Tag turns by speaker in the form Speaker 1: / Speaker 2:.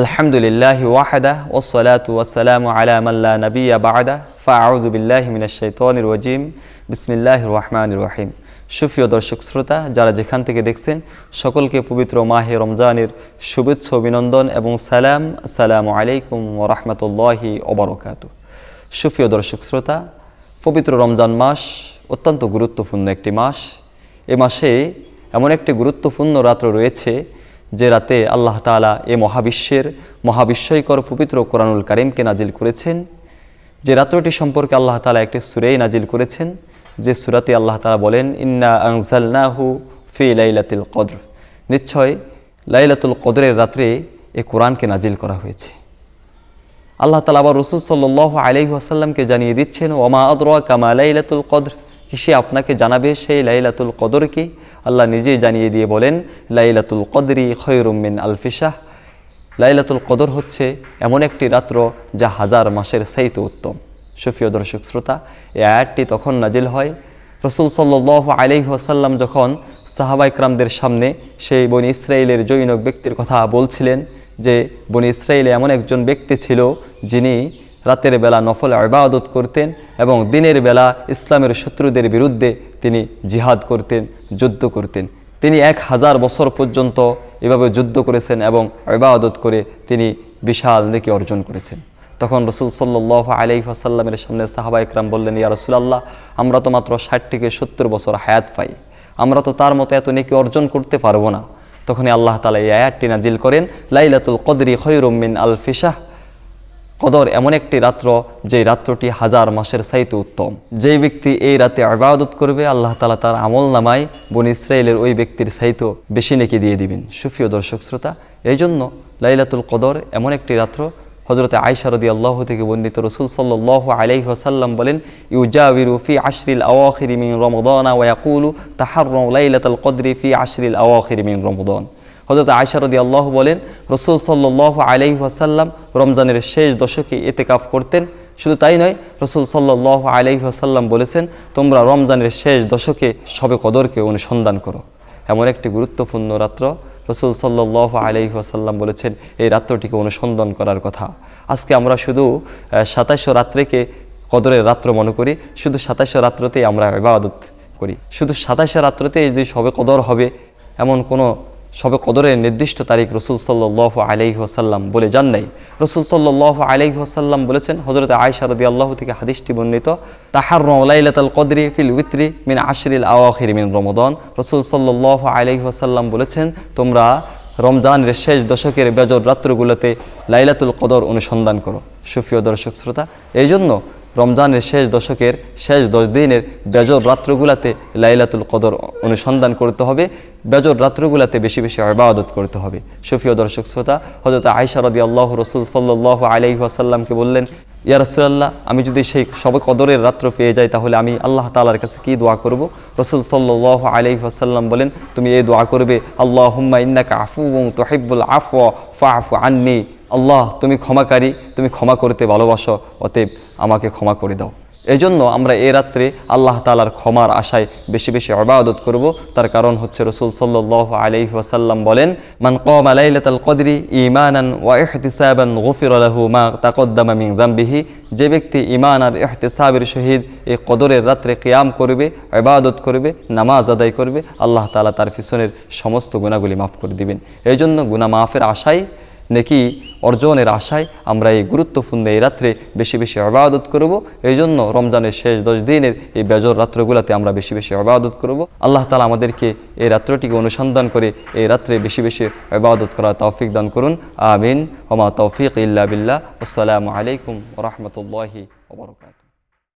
Speaker 1: আলহামদুলিল্লাহি ওয়াহদা ওয়াসসালাতু ওয়াসসালামু আলা মান লা নাবিয়্যা বা'দা ফাআউযু বিল্লাহি মিনাশ শাইতানির রাজিম বিসমিল্লাহির রহমানির রহিম। সুপ্রিয় দর্শক শ্রোতা, যারা যেখান থেকে দেখছেন সকলকে পবিত্র মাহে রমজানের শুভেচ্ছা অভিনন্দন এবং সালাম। আসসালামু আলাইকুম ওয়া রাহমাতুল্লাহি ওয়া বারাকাতুহু। সুপ্রিয় দর্শক শ্রোতা, পবিত্র রমজান মাস অত্যন্ত গুরুত্বপূর্ণ একটি মাস। এ মাসে এমন একটি গুরুত্বপূর্ণ রাত্র রয়েছে যে রাতে আল্লাহ তাআলা এ মহাবিস্ময়কর পবিত্র কোরআনুল কারীমকে নাজিল করেছেন। যে রাত্রটি সম্পর্কে আল্লাহ তাআলা একটি সূরা নাজিল করেছেন, যে সূরাতে আল্লাহ তাআলা বলেন, ইন্না আনজালনাহু ফি লাইলাতুল কদর, নিশ্চয় লাইলাতুল কদরের রাত্রে এ কোরআনকে নাজিল করা হয়েছে। আল্লাহ তাআলা আবার রাসূল সাল্লাল্লাহু আলাইহি ওয়াসাল্লামকে জানিয়ে দিচ্ছেন, ওমা আদরাকা মা লাইলাতুল কদর, কিসে আপনাকে জানাবে সেই লাইলাতুল কদরকে। আল্লাহ নিজেই জানিয়ে দিয়ে বলেন, লাইলাতুল কদরি খয়রুম মিন আলফি শাহর, লাইলাতুল কদর হচ্ছে এমন একটি রাত্র যা হাজার মাসের চাইতে উত্তম। সুপ্রিয় দর্শক শ্রোতা, এই আয়াতটি তখন নাজিল হয় রাসূল সাল্লাল্লাহু আলাইহি ওয়াসাল্লাম যখন সাহাবা ইকরামদের সামনে সেই বনি ইসরাইলের জৈনক ব্যক্তির কথা বলছিলেন, যে বনি ইসরাইলে এমন একজন ব্যক্তি ছিল যিনি রাতের বেলা নফল ইবাদত করতেন এবং দিনের বেলা ইসলামের শত্রুদের বিরুদ্ধে তিনি জিহাদ করতেন, যুদ্ধ করতেন। তিনি 1000 বছর পর্যন্ত এভাবে যুদ্ধ করেছেন এবং ইবাদত করে তিনি বিশাল নেকি অর্জন করেছেন। তখন রাসূল সাল্লাল্লাহু আলাইহি ওয়াসাল্লামের সামনে সাহাবা ইকরাম বললেন, ইয়া রাসূলুল্লাহ, আমরা তো মাত্র 60 থেকে 70 বছর হায়াত পাই, আমরা তো তার মতো এত নেকি অর্জন করতে পারবো না। তখনই আল্লাহ তাআলা এই আয়াতটি নাজিল করেন, লাইলাতুল কদরি খয়রুম মিন আলফি শাহর, কদর এমন একটি রাত্র যে রাত্রটি হাজার মাসের চাইতে উত্তম। যেই ব্যক্তি এই রাতে ইবাদত করবে, আল্লাহ তাআলা তার আমল নামায় বনি ইসরাইলের ওই ব্যক্তির চাইতে বেশি নেকি দিয়ে দিবেন। সুপ্রিয় দর্শক শ্রোতা, এই জন্য লাইলাতুল কদর এমন একটি রাত্র। হযরতে আয়েশা রাদিয়াল্লাহু থেকে বর্ণিত, রাসূল সাল্লাল্লাহু আলাইহি ওয়াসাল্লাম বলেন, ইউজাবিরু ফি আশরিল আওয়াখির মিন রমাদান ওয়া ইয়াকুলু তাহাররু লাইলাতুল কদরি ফি আশরিল আওয়াখির মিন রমাদান। হযরত আয়েশা রাদিয়াল্লাহু বলেন, রাসূল সাল্লাল্লাহু আলাইহি ওয়াসাল্লাম রমজানের শেষ দশকে ইতিকাফ করতেন। শুধু তাই নয়, রাসূল সাল্লাল্লাহু আলাইহি ওয়াসাল্লাম বলেছেন, তোমরা রমজানের শেষ দশকে শবে কদরকে অনুসন্ধান করো। এমন একটি গুরুত্বপূর্ণ রাত্র। রাসূল সাল্লাল্লাহু আলাইহি ওয়াসাল্লাম বলেছেন এই রাত্রটিকে অনুসন্ধান করার কথা। আজকে আমরা শুধু 27 রাত্রিকে কদরের রাত্র মনে করি, শুধু 27 রাত্রতেই আমরা ইবাদত করি। শুধু 27 রাত্রতেই যে শবে কদর হবে এমন কোনো শবে কদরের নির্দিষ্ট তারিখ রাসূল সাল্লাল্লাহু আলাইহি ওয়াসাল্লাম বলে যান নাই। রাসূল সাল্লাল্লাহু আলাইহি ওয়াসাল্লাম বলেছেন, হযরত আয়েশা রাদিয়াল্লাহু থেকে হাদিসটি বর্ণিত, তাহাররু লাইলাতুল কদরি ফিল উইত্রি মিন আশরিল আওয়াখির মিন রমাদান। রাসূল সাল্লাল্লাহু আলাইহি ওয়াসাল্লাম বলেছেন, তোমরা রমজানের শেষ দশকের বেজর রাত্রগুলোতে লাইলাতুল কদর অনুসন্ধান করো। সুপ্রিয় দর্শক শ্রোতা, এই জন্য রমজানের শেষ দশকের শেষ 10 দিনের বেজর রাত্রগুলাতে লাইলাতুল কদর অনুসন্ধান করতে হবে, বেজর রাত্রগুলাতে বেশি বেশি ইবাদত করতে হবে। সুপ্রিয় দর্শক শ্রোতা, হযরত আয়েশা রাদিয়াল্লাহু রাসূল সাল্লাল্লাহু আলাইহি ওয়াসাল্লামকে বললেন, ইয়া রাসূলুল্লাহ, আমি যদি সেই শবে কদরের রাত্র পেয়ে যাই তাহলে আমি আল্লাহ তাআলার কাছে কি দোয়া করব? রাসূল সাল্লাল্লাহু আলাইহি ওয়াসাল্লাম বলেন, তুমি এই দোয়া করবে, আল্লাহুম্মা ইন্নাকা আফুউন তুহিব্বুল আফওয়া ফাআফু আন্নী, আল্লাহ তুমি ক্ষমাকারী, তুমি ক্ষমা করতে ভালোবাসো, অতএব আমাকে ক্ষমা করে দাও। এই জন্য আমরা এই রাত্রে আল্লাহ তাআলার ক্ষমার আশায় বেশি বেশি ইবাদত করব। তার কারণ হচ্ছে রাসূল সাল্লাল্লাহু আলাইহি ওয়াসাল্লাম বলেন, মান কামা লাইলাতুল কদরি ঈমানান ওয়া ইহতিসাবান গুফিরা লাহু মা তাকদ্দামা মিন যামবিহি, যে ব্যক্তি ঈমান আর ইহতিসাবের সহিত এই কদরের রাত্রে কিয়াম করবে, ইবাদত করবে, নামাজ আদায় করবে, আল্লাহ তাআলা তার পিছনের সমস্ত গুনাহগুলি মাফ করে দিবেন। এই জন্য গুনাহ মাফের আশায়, নেকি অর্জনের আশায় আমরা এই গুরুত্বপূর্ণ এই রাত্রে বেশি বেশি ইবাদত করব। এই জন্য রমজানের শেষ 10 দিনের এই বেজর রাত্রগুলোতে আমরা বেশি বেশি ইবাদত করব। আল্লাহ তাআলা আমাদেরকে এই রাত্রটিকে অনুসন্ধান করে এই রাত্রে বেশি বেশি ইবাদত করার তৌফিক দান করুন। আমিন। ওয়া মা তৌফিক ইল্লা বিল্লাহ। আসসালামু আলাইকুম ওয়া রাহমাতুল্লাহি ওয়া বারাকাতুহু।